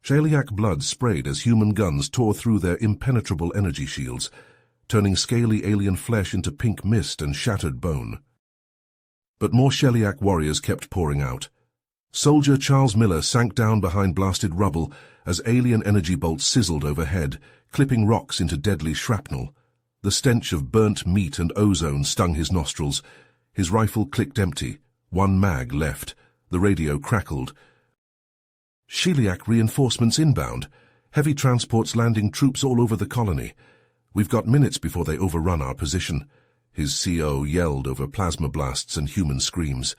Sheliak blood sprayed as human guns tore through their impenetrable energy shields, turning scaly alien flesh into pink mist and shattered bone. But more Sheliak warriors kept pouring out. Soldier Charles Miller sank down behind blasted rubble as alien energy bolts sizzled overhead, clipping rocks into deadly shrapnel. The stench of burnt meat and ozone stung his nostrils. His rifle clicked empty, one mag left. The radio crackled. Sheliak reinforcements inbound. Heavy transports landing troops all over the colony. We've got minutes before they overrun our position. His CO yelled over plasma blasts and human screams.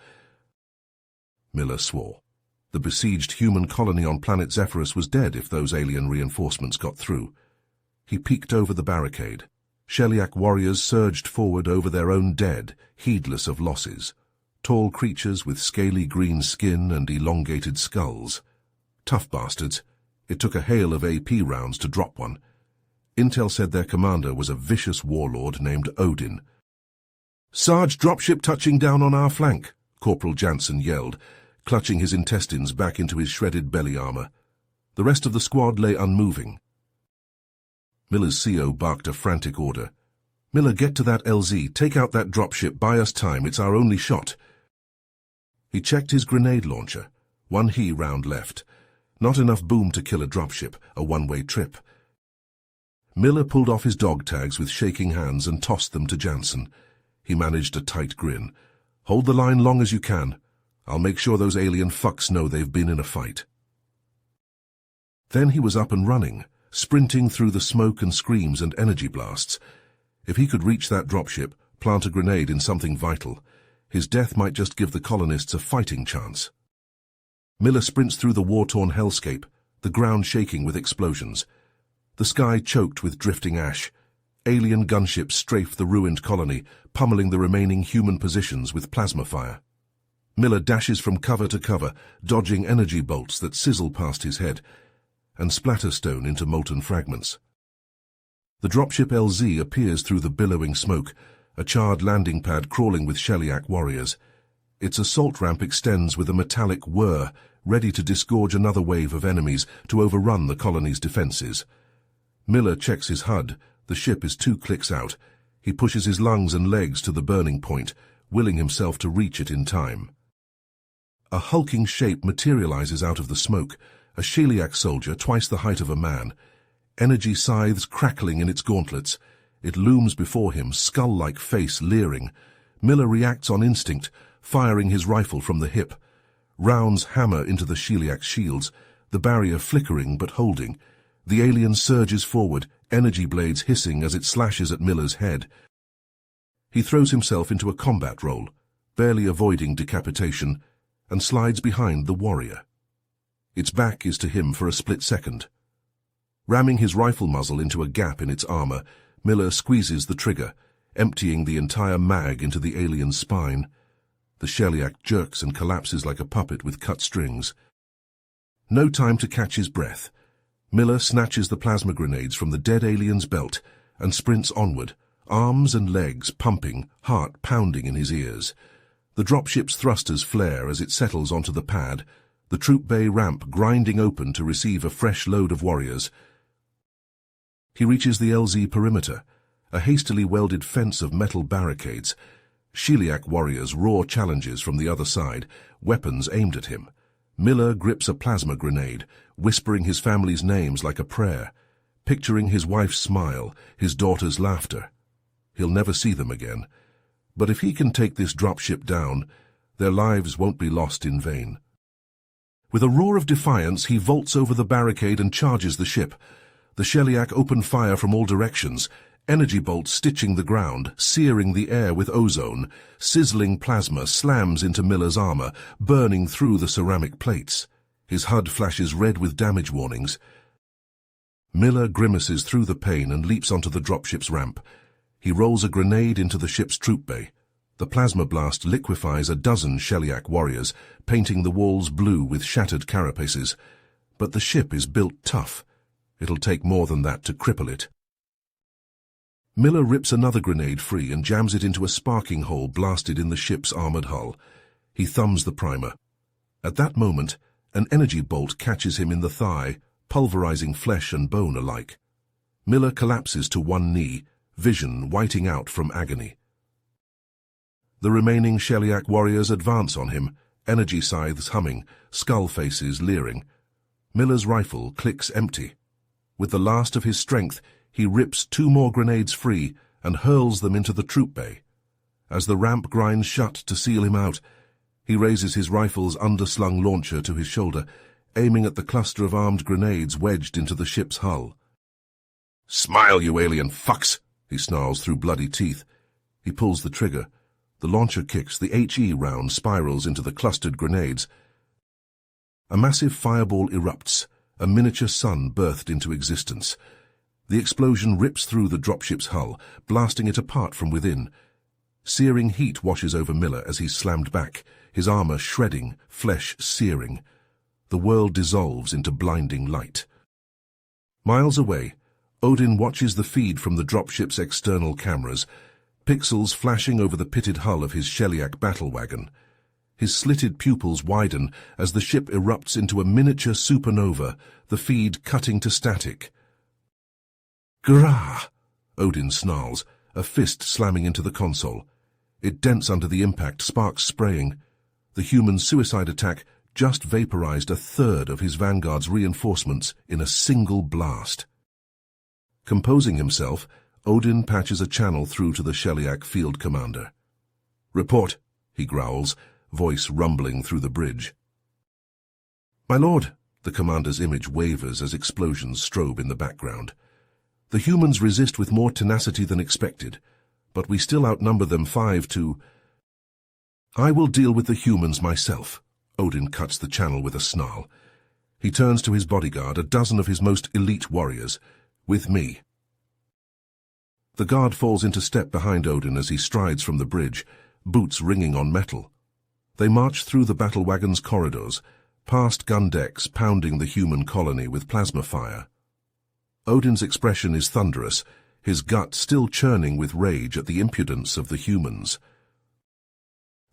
Miller swore. The besieged human colony on planet Zephyrus was dead if those alien reinforcements got through. He peeked over the barricade. Sheliak warriors surged forward over their own dead, heedless of losses. Tall creatures with scaly green skin and elongated skulls. Tough bastards. It took a hail of AP rounds to drop one. Intel said their commander was a vicious warlord named Odin. "Sarge, dropship touching down on our flank," Corporal Jansen yelled, clutching his intestines back into his shredded belly armor. The rest of the squad lay unmoving. Miller's CO barked a frantic order. "Miller, get to that LZ, take out that dropship, buy us time, it's our only shot." He checked his grenade launcher. One He round left. Not enough boom to kill a dropship, a one-way trip. Miller pulled off his dog tags with shaking hands and tossed them to Jansen. He managed a tight grin. "Hold the line long as you can. I'll make sure those alien fucks know they've been in a fight." Then he was up and running, sprinting through the smoke and screams and energy blasts. If he could reach that dropship, plant a grenade in something vital, his death might just give the colonists a fighting chance. Miller sprints through the war-torn hellscape, the ground shaking with explosions. The sky choked with drifting ash. Alien gunships strafe the ruined colony, pummeling the remaining human positions with plasma fire. Miller dashes from cover to cover, dodging energy bolts that sizzle past his head, and splatter stone into molten fragments. The dropship LZ appears through the billowing smoke, a charred landing pad crawling with Sheliak warriors. Its assault ramp extends with a metallic whir, ready to disgorge another wave of enemies to overrun the colony's defenses. Miller checks his HUD. The ship is 2 clicks out. He pushes his lungs and legs to the burning point, willing himself to reach it in time. A hulking shape materializes out of the smoke, a Sheliak soldier twice the height of a man. Energy scythes crackling in its gauntlets. It looms before him, skull-like face leering. Miller reacts on instinct, firing his rifle from the hip. Rounds hammer into the Sheliak's shields, the barrier flickering but holding. The alien surges forward, energy blades hissing as it slashes at Miller's head. He throws himself into a combat roll, barely avoiding decapitation, and slides behind the warrior. Its back is to him for a split second. Ramming his rifle muzzle into a gap in its armor, Miller squeezes the trigger, emptying the entire mag into the alien's spine. The Sheliak jerks and collapses like a puppet with cut strings. No time to catch his breath. Miller snatches the plasma grenades from the dead alien's belt and sprints onward, arms and legs pumping, heart pounding in his ears. The dropship's thrusters flare as it settles onto the pad, the troop bay ramp grinding open to receive a fresh load of warriors. He reaches the LZ perimeter, a hastily welded fence of metal barricades. Sheliak warriors roar challenges from the other side, weapons aimed at him. Miller grips a plasma grenade, whispering his family's names like a prayer, picturing his wife's smile, his daughter's laughter. He'll never see them again. But if he can take this dropship down, their lives won't be lost in vain. With a roar of defiance, he vaults over the barricade and charges the ship. The Sheliak open fire from all directions, energy bolts stitching the ground, searing the air with ozone. Sizzling plasma slams into Miller's armor, burning through the ceramic plates. His HUD flashes red with damage warnings. Miller grimaces through the pain and leaps onto the dropship's ramp. He rolls a grenade into the ship's troop bay. The plasma blast liquefies a dozen Sheliak warriors, painting the walls blue with shattered carapaces. But the ship is built tough. It'll take more than that to cripple it. Miller rips another grenade free and jams it into a sparking hole blasted in the ship's armored hull. He thumbs the primer. At that moment, an energy bolt catches him in the thigh, pulverizing flesh and bone alike. Miller collapses to one knee, vision whiting out from agony. The remaining Sheliak warriors advance on him, energy scythes humming, skull faces leering. Miller's rifle clicks empty. With the last of his strength, he rips 2 more grenades free and hurls them into the troop bay. As the ramp grinds shut to seal him out, he raises his rifle's underslung launcher to his shoulder, aiming at the cluster of armed grenades wedged into the ship's hull. "Smile, you alien fucks!" he snarls through bloody teeth. He pulls the trigger. The launcher kicks, the HE round spirals into the clustered grenades. A massive fireball erupts, a miniature sun birthed into existence. The explosion rips through the dropship's hull, blasting it apart from within. Searing heat washes over Miller as he's slammed back, his armor shredding, flesh searing. The world dissolves into blinding light. Miles away, Odin watches the feed from the dropship's external cameras, pixels flashing over the pitted hull of his Sheliak battle wagon. His slitted pupils widen as the ship erupts into a miniature supernova, the feed cutting to static. "Grah!" Odin snarls, a fist slamming into the console. It dents under the impact, sparks spraying. The human suicide attack just vaporized 1/3 of his vanguard's reinforcements in a single blast. Composing himself, Odin patches a channel through to the Sheliak field commander. "Report," he growls, voice rumbling through the bridge. "My lord," the commander's image wavers as explosions strobe in the background. "The humans resist with more tenacity than expected, but we still outnumber them 5-2. "I will deal with the humans myself," Odin cuts the channel with a snarl. He turns to his bodyguard, a dozen of his most elite warriors. "With me." The guard falls into step behind Odin as he strides from the bridge, boots ringing on metal. They march through the battle wagon's corridors, past gun decks pounding the human colony with plasma fire. Odin's expression is thunderous, his gut still churning with rage at the impudence of the humans.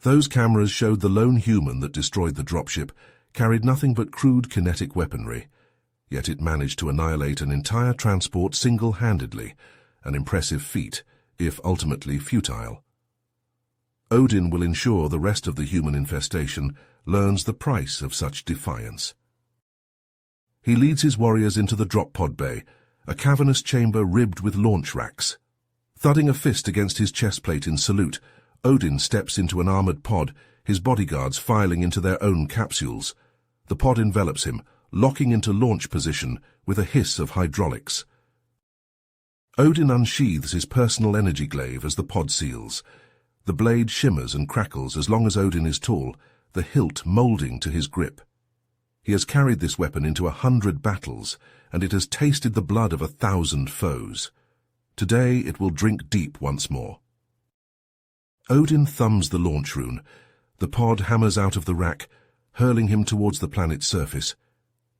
Those cameras showed the lone human that destroyed the dropship carried nothing but crude kinetic weaponry, yet it managed to annihilate an entire transport single-handedly, an impressive feat, if ultimately futile. Odin will ensure the rest of the human infestation learns the price of such defiance. He leads his warriors into the drop pod bay, a cavernous chamber ribbed with launch racks. Thudding a fist against his chestplate in salute, Odin steps into an armored pod, his bodyguards filing into their own capsules. The pod envelops him, locking into launch position with a hiss of hydraulics. Odin unsheathes his personal energy glaive as the pod seals. The blade shimmers and crackles as long as Odin is tall, the hilt moulding to his grip. He has carried this weapon into 100 battles, and it has tasted the blood of 1,000 foes. Today it will drink deep once more. Odin thumbs the launch rune. The pod hammers out of the rack, hurling him towards the planet's surface.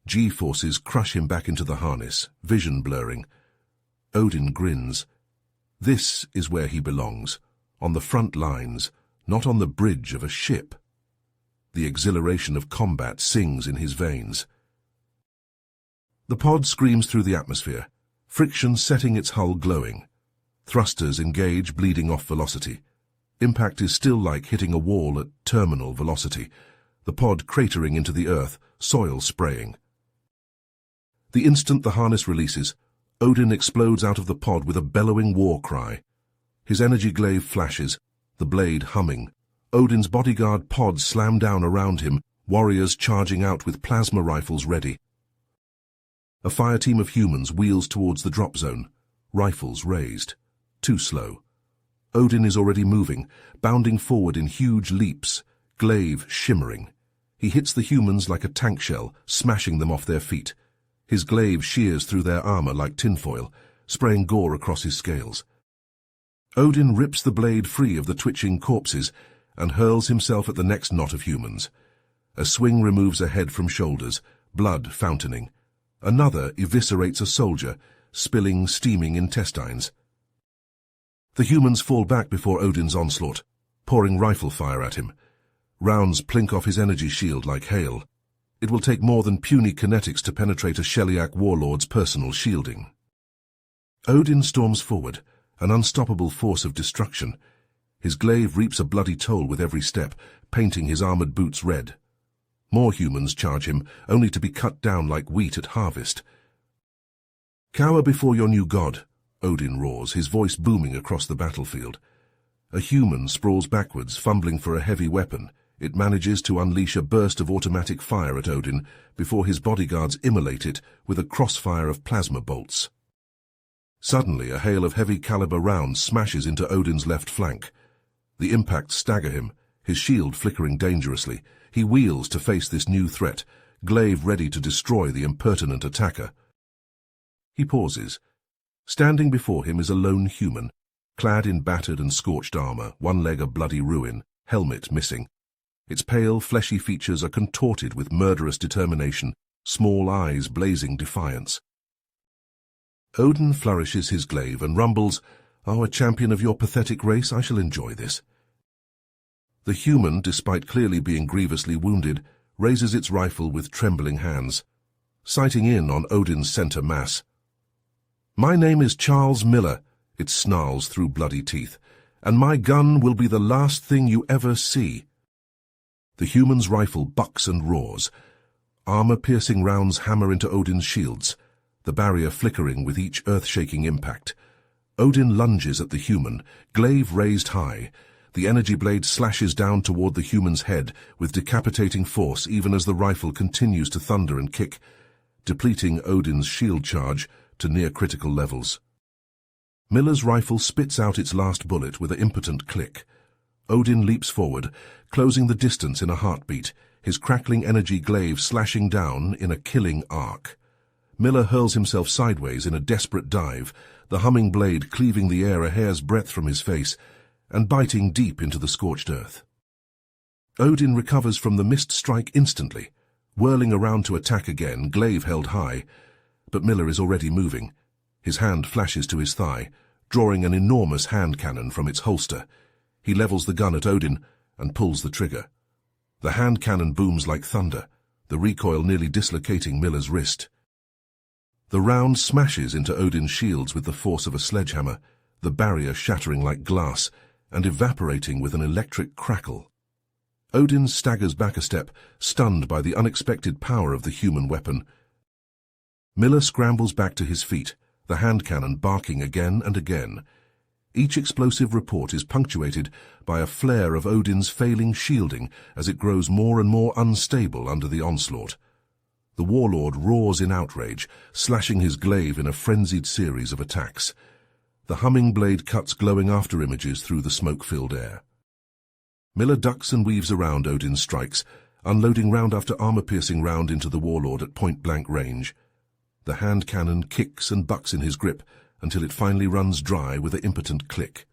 G-forces crush him back into the harness, vision blurring. Odin grins. This is where he belongs, on the front lines, not on the bridge of a ship. The exhilaration of combat sings in his veins. The pod screams through the atmosphere, friction setting its hull glowing. Thrusters engage, bleeding off velocity. Impact is still like hitting a wall at terminal velocity, the pod cratering into the earth, soil spraying. The instant the harness releases, Odin explodes out of the pod with a bellowing war cry. His energy glaive flashes, the blade humming. Odin's bodyguard pods slam down around him, warriors charging out with plasma rifles ready. A fire team of humans wheels towards the drop zone, rifles raised. Too slow. Odin is already moving, bounding forward in huge leaps, glaive shimmering. He hits the humans like a tank shell, smashing them off their feet. His glaive shears through their armor like tinfoil, spraying gore across his scales. Odin rips the blade free of the twitching corpses and hurls himself at the next knot of humans. A swing removes a head from shoulders, blood fountaining. Another eviscerates a soldier, spilling steaming intestines. The humans fall back before Odin's onslaught, pouring rifle fire at him. Rounds plink off his energy shield like hail. It will take more than puny kinetics to penetrate a Sheliak warlord's personal shielding. Odin storms forward, an unstoppable force of destruction. His glaive reaps a bloody toll with every step, painting his armored boots red. More humans charge him, only to be cut down like wheat at harvest. "Cower before your new god," Odin roars, his voice booming across the battlefield. A human sprawls backwards, fumbling for a heavy weapon. It manages to unleash a burst of automatic fire at Odin before his bodyguards immolate it with a crossfire of plasma bolts. Suddenly, a hail of heavy-caliber rounds smashes into Odin's left flank. The impacts stagger him, his shield flickering dangerously. He wheels to face this new threat, glaive ready to destroy the impertinent attacker. He pauses. Standing before him is a lone human, clad in battered and scorched armor, one leg a bloody ruin, helmet missing. Its pale, fleshy features are contorted with murderous determination, small eyes blazing defiance. Odin flourishes his glaive and rumbles, "Oh, a champion of your pathetic race, I shall enjoy this." The human, despite clearly being grievously wounded, raises its rifle with trembling hands, sighting in on Odin's center mass. "My name is Charles Miller," it snarls through bloody teeth, "and my gun will be the last thing you ever see." The human's rifle bucks and roars. Armor-piercing rounds hammer into Odin's shields, the barrier flickering with each earth-shaking impact. Odin lunges at the human, glaive raised high. The energy blade slashes down toward the human's head with decapitating force even as the rifle continues to thunder and kick, depleting Odin's shield charge to near-critical levels. Miller's rifle spits out its last bullet with an impotent click. Odin leaps forward, closing the distance in a heartbeat, his crackling energy glaive slashing down in a killing arc. Miller hurls himself sideways in a desperate dive, the humming blade cleaving the air a hair's breadth from his face and biting deep into the scorched earth. Odin recovers from the missed strike instantly, whirling around to attack again, glaive held high, but Miller is already moving. His hand flashes to his thigh, drawing an enormous hand cannon from its holster. He levels the gun at Odin and pulls the trigger. The hand cannon booms like thunder, the recoil nearly dislocating Miller's wrist. The round smashes into Odin's shields with the force of a sledgehammer, the barrier shattering like glass and evaporating with an electric crackle. Odin staggers back a step, stunned by the unexpected power of the human weapon. Miller scrambles back to his feet, the hand cannon barking again and again. Each explosive report is punctuated by a flare of Odin's failing shielding as it grows more and more unstable under the onslaught. The warlord roars in outrage, slashing his glaive in a frenzied series of attacks. The humming blade cuts glowing after-images through the smoke-filled air. Miller ducks and weaves around Odin's strikes, unloading round after armor-piercing round into the warlord at point-blank range. The hand cannon kicks and bucks in his grip until it finally runs dry with an impotent click.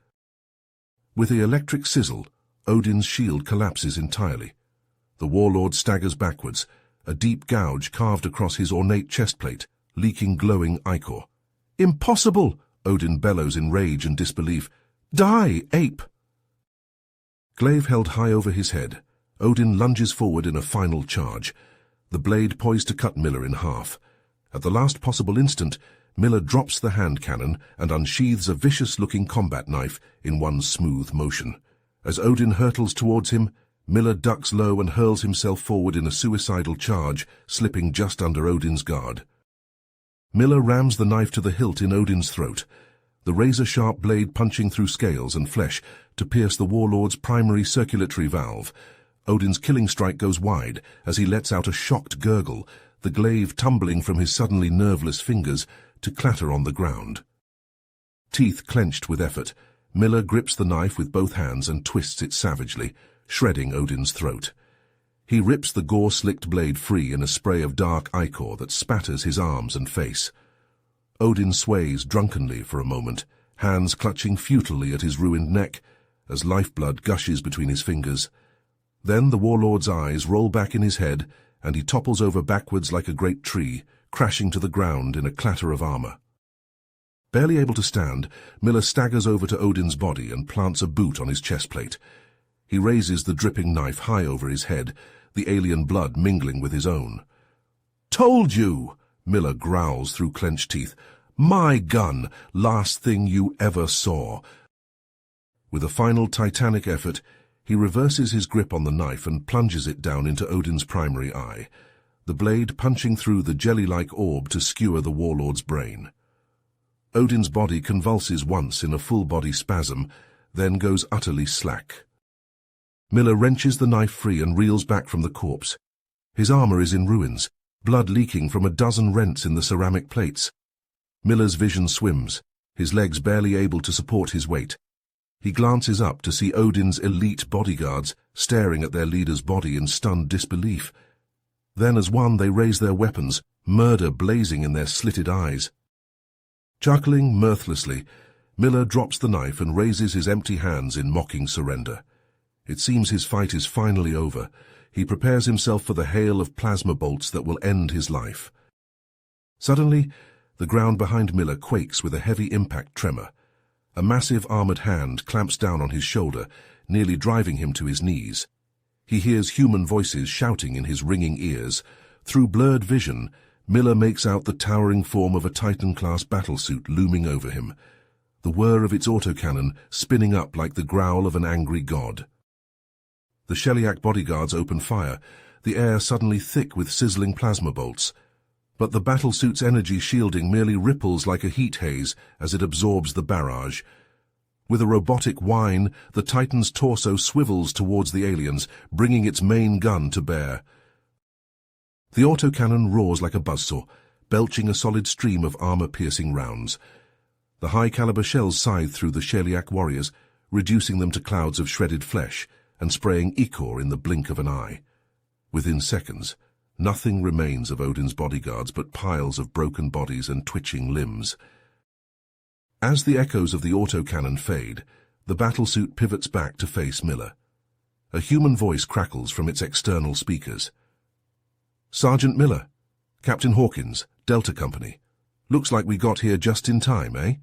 With the electric sizzle, Odin's shield collapses entirely. The warlord staggers backwards, a deep gouge carved across his ornate chestplate, leaking glowing ichor. "Impossible!" Odin bellows in rage and disbelief. "Die, ape!" Glaive held high over his head, Odin lunges forward in a final charge, the blade poised to cut Miller in half. At the last possible instant, Miller drops the hand cannon and unsheathes a vicious-looking combat knife in one smooth motion. As Odin hurtles towards him, Miller ducks low and hurls himself forward in a suicidal charge, slipping just under Odin's guard. Miller rams the knife to the hilt in Odin's throat, the razor-sharp blade punching through scales and flesh to pierce the warlord's primary circulatory valve. Odin's killing strike goes wide as he lets out a shocked gurgle, the glaive tumbling from his suddenly nerveless fingers to clatter on the ground. Teeth clenched with effort, Miller grips the knife with both hands and twists it savagely, shredding Odin's throat. He rips the gore-slicked blade free in a spray of dark ichor that spatters his arms and face. Odin sways drunkenly for a moment, hands clutching futilely at his ruined neck as lifeblood gushes between his fingers. Then the warlord's eyes roll back in his head and he topples over backwards like a great tree, crashing to the ground in a clatter of armor. Barely able to stand, Miller staggers over to Odin's body and plants a boot on his chestplate. He raises the dripping knife high over his head, the alien blood mingling with his own. "Told you!" Miller growls through clenched teeth. "My gun, last thing you ever saw." With a final titanic effort, he reverses his grip on the knife and plunges it down into Odin's primary eye, the blade punching through the jelly-like orb to skewer the warlord's brain. Odin's body convulses once in a full-body spasm, then goes utterly slack. Miller wrenches the knife free and reels back from the corpse. His armor is in ruins, blood leaking from a dozen rents in the ceramic plates. Miller's vision swims, his legs barely able to support his weight. He glances up to see Odin's elite bodyguards staring at their leader's body in stunned disbelief. Then as one they raise their weapons, murder blazing in their slitted eyes. Chuckling mirthlessly, Miller drops the knife and raises his empty hands in mocking surrender. It seems his fight is finally over. He prepares himself for the hail of plasma bolts that will end his life. Suddenly, the ground behind Miller quakes with a heavy impact tremor. A massive armored hand clamps down on his shoulder, nearly driving him to his knees. He hears human voices shouting in his ringing ears. Through blurred vision, Miller makes out the towering form of a Titan-class battlesuit looming over him, the whir of its autocannon spinning up like the growl of an angry god. The Sheliak bodyguards open fire, the air suddenly thick with sizzling plasma bolts. But the battlesuit's energy shielding merely ripples like a heat haze as it absorbs the barrage. With a robotic whine, the Titan's torso swivels towards the aliens, bringing its main gun to bear. The autocannon roars like a buzzsaw, belching a solid stream of armor-piercing rounds. The high-caliber shells scythe through the Sheliak warriors, reducing them to clouds of shredded flesh and spraying ichor in the blink of an eye. Within seconds, nothing remains of Odin's bodyguards but piles of broken bodies and twitching limbs. As the echoes of the autocannon fade, the battlesuit pivots back to face Miller. A human voice crackles from its external speakers. "Sergeant Miller, Captain Hawkins, Delta Company. Looks like we got here just in time, eh?"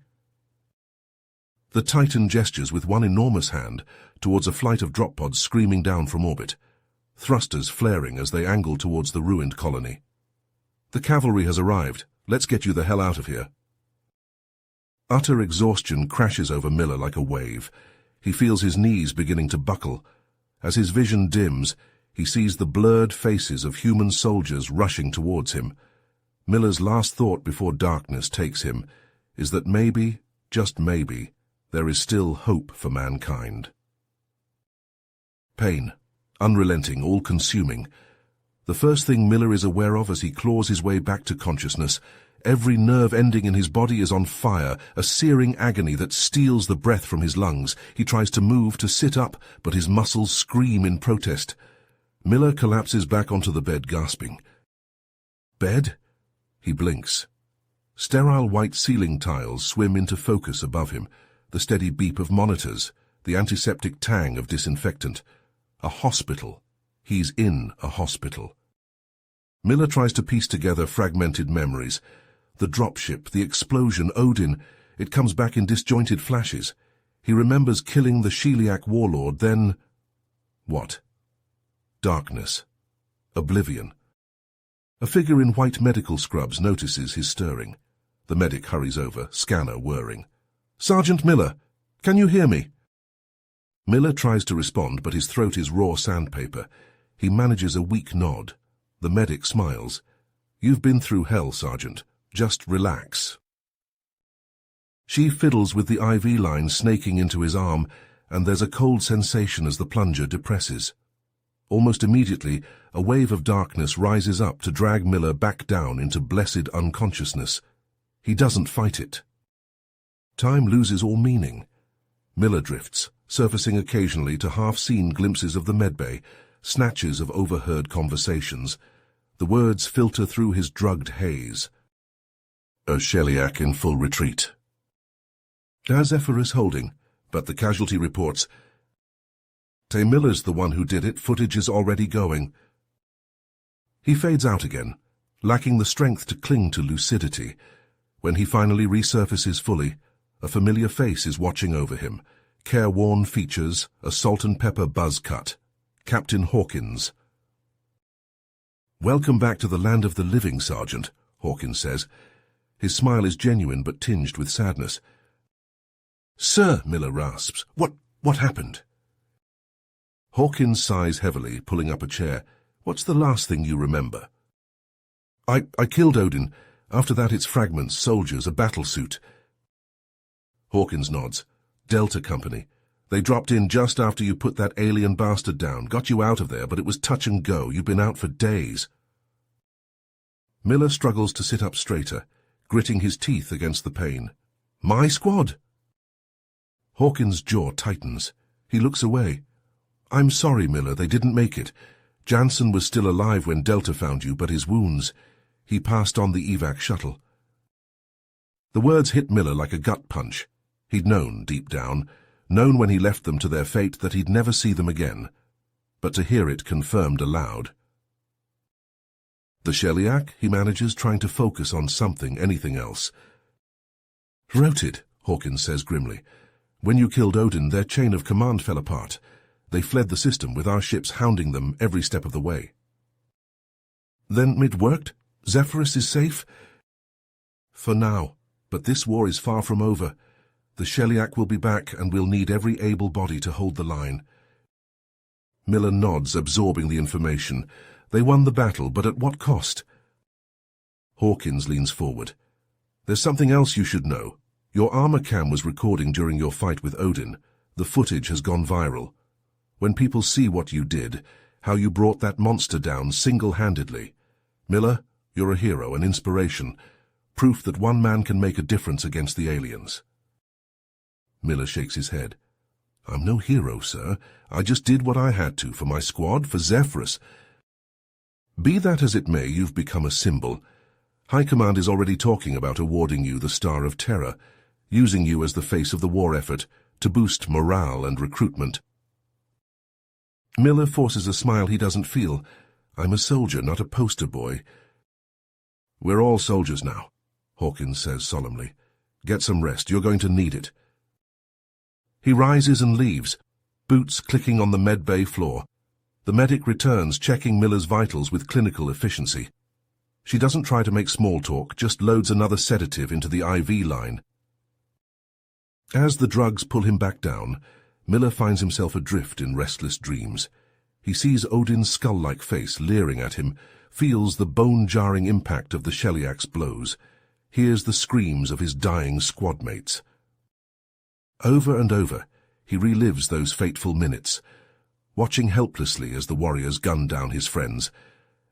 The Titan gestures with one enormous hand towards a flight of drop pods screaming down from orbit, thrusters flaring as they angle towards the ruined colony. "The cavalry has arrived. Let's get you the hell out of here." Utter exhaustion crashes over Miller like a wave. He feels his knees beginning to buckle. As his vision dims, he sees the blurred faces of human soldiers rushing towards him. Miller's last thought before darkness takes him is that maybe, just maybe, there is still hope for mankind. Pain, unrelenting, all-consuming. The first thing Miller is aware of as he claws his way back to consciousness, every nerve ending in his body is on fire, a searing agony that steals the breath from his lungs. He tries to move, to sit up, but his muscles scream in protest. Miller collapses back onto the bed, gasping. Bed? He blinks. Sterile white ceiling tiles swim into focus above him, the steady beep of monitors, the antiseptic tang of disinfectant. A hospital. He's in a hospital. Miller tries to piece together fragmented memories. The dropship, the explosion, Odin. It comes back in disjointed flashes. He remembers killing the Sheliak warlord, then... what? Darkness. Oblivion. A figure in white medical scrubs notices his stirring. The medic hurries over, scanner whirring. "Sergeant Miller, can you hear me?" Miller tries to respond, but his throat is raw sandpaper. He manages a weak nod. The medic smiles. "You've been through hell, Sergeant. Just relax." She fiddles with the IV line snaking into his arm, and there's a cold sensation as the plunger depresses. Almost immediately, a wave of darkness rises up to drag Miller back down into blessed unconsciousness. He doesn't fight it. Time loses all meaning. Miller drifts, surfacing occasionally to half-seen glimpses of the medbay, snatches of overheard conversations. The words filter through his drugged haze. A Sheliak in full retreat. Zephyrus holding, but the casualty reports. Miller's the one who did it. Footage is already going. He fades out again, lacking the strength to cling to lucidity. When he finally resurfaces fully, a familiar face is watching over him. Careworn features, a salt and pepper buzz cut. Captain Hawkins. "Welcome back to the land of the living, Sergeant," Hawkins says. His smile is genuine but tinged with sadness. "Sir," Miller rasps, What happened?" Hawkins sighs heavily, pulling up a chair. "What's the last thing you remember?" I killed Odin. After that it's fragments, soldiers, a battle suit." Hawkins nods. "Delta Company. They dropped in just after you put that alien bastard down, got you out of there, but it was touch and go. You've been out for days." Miller struggles to sit up straighter, gritting his teeth against the pain. "My squad!" Hawkins' jaw tightens. He looks away. "I'm sorry, Miller, they didn't make it. Jansen was still alive when Delta found you, but his wounds. He passed on the evac shuttle." The words hit Miller like a gut punch. He'd known, deep down, known when he left them to their fate that he'd never see them again. But to hear it confirmed aloud. "The Sheliak," he manages, trying to focus on something, anything else. "Routed," Hawkins says grimly. "When you killed Odin, their chain of command fell apart. They fled the system, with our ships hounding them every step of the way." "Then it worked? Zephyrus is safe?" "For now, but this war is far from over. The Sheliak will be back, and we'll need every able body to hold the line." Miller nods, absorbing the information. "They won the battle, but at what cost?" Hawkins leans forward. "There's something else you should know. Your armor cam was recording during your fight with Odin. The footage has gone viral. When people see what you did, how you brought that monster down single-handedly. Miller, you're a hero, an inspiration, proof that one man can make a difference against the aliens." Miller shakes his head. "I'm no hero, sir. I just did what I had to, for my squad, for Zephyrus." "Be that as it may, you've become a symbol. High Command is already talking about awarding you the Star of Terror, using you as the face of the war effort to boost morale and recruitment." Miller forces a smile he doesn't feel. "I'm a soldier, not a poster boy." "We're all soldiers now," Hawkins says solemnly. "Get some rest. You're going to need it." He rises and leaves, boots clicking on the medbay floor. The medic returns, checking Miller's vitals with clinical efficiency. She doesn't try to make small talk, just loads another sedative into the IV line. As the drugs pull him back down, Miller finds himself adrift in restless dreams. He sees Odin's skull-like face leering at him, feels the bone-jarring impact of the Sheliak's blows, hears the screams of his dying squad mates. Over and over, he relives those fateful minutes, watching helplessly as the warriors gun down his friends,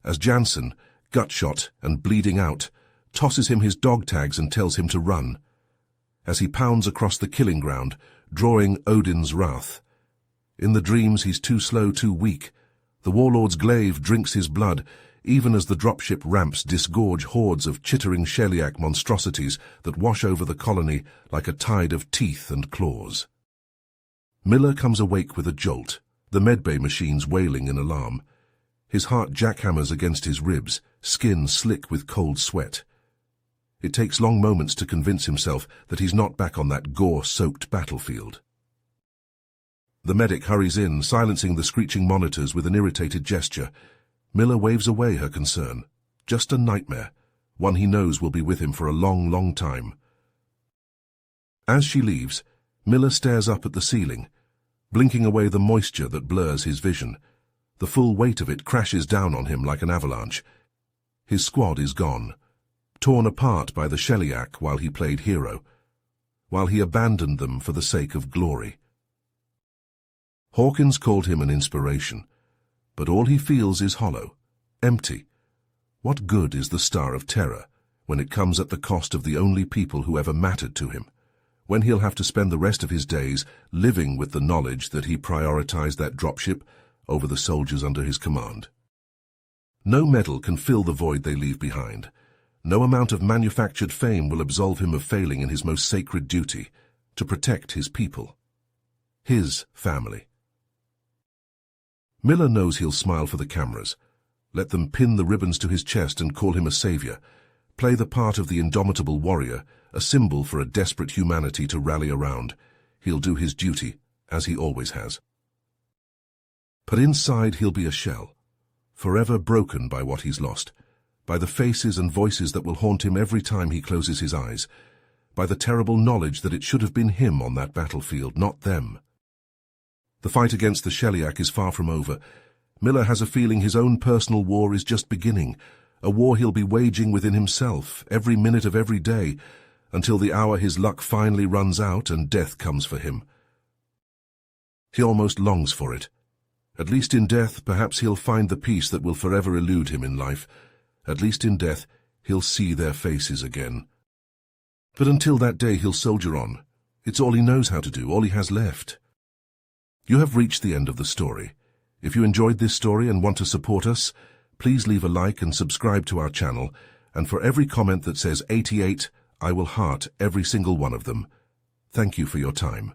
as Jansen, gut-shot and bleeding out, tosses him his dog tags and tells him to run, as he pounds across the killing ground, drawing Odin's wrath. In the dreams he's too slow, too weak. The warlord's glaive drinks his blood, even as the dropship ramps disgorge hordes of chittering Sheliak monstrosities that wash over the colony like a tide of teeth and claws. Miller comes awake with a jolt, the medbay machines wailing in alarm. His heart jackhammers against his ribs, skin slick with cold sweat. It takes long moments to convince himself that he's not back on that gore-soaked battlefield. The medic hurries in, silencing the screeching monitors with an irritated gesture. Miller waves away her concern. Just a nightmare, one he knows will be with him for a long, long time. As she leaves, Miller stares up at the ceiling, blinking away the moisture that blurs his vision. The full weight of it crashes down on him like an avalanche. His squad is gone, torn apart by the Sheliak while he played hero, while he abandoned them for the sake of glory. Hawkins called him an inspiration, but all he feels is hollow, empty. What good is the Star of Terror when it comes at the cost of the only people who ever mattered to him, when he'll have to spend the rest of his days living with the knowledge that he prioritized that dropship over the soldiers under his command? No medal can fill the void they leave behind. No amount of manufactured fame will absolve him of failing in his most sacred duty, to protect his people, his family. Miller knows he'll smile for the cameras, let them pin the ribbons to his chest and call him a savior, play the part of the indomitable warrior, a symbol for a desperate humanity to rally around. He'll do his duty, as he always has. But inside he'll be a shell, forever broken by what he's lost, by the faces and voices that will haunt him every time he closes his eyes, by the terrible knowledge that it should have been him on that battlefield, not them. The fight against the Sheliak is far from over. Miller has a feeling his own personal war is just beginning, a war he'll be waging within himself, every minute of every day, until the hour his luck finally runs out and death comes for him. He almost longs for it. At least in death, perhaps he'll find the peace that will forever elude him in life. At least in death, he'll see their faces again. But until that day, he'll soldier on. It's all he knows how to do, all he has left. You have reached the end of the story. If you enjoyed this story and want to support us, please leave a like and subscribe to our channel, and for every comment that says 88, I will heart every single one of them. Thank you for your time.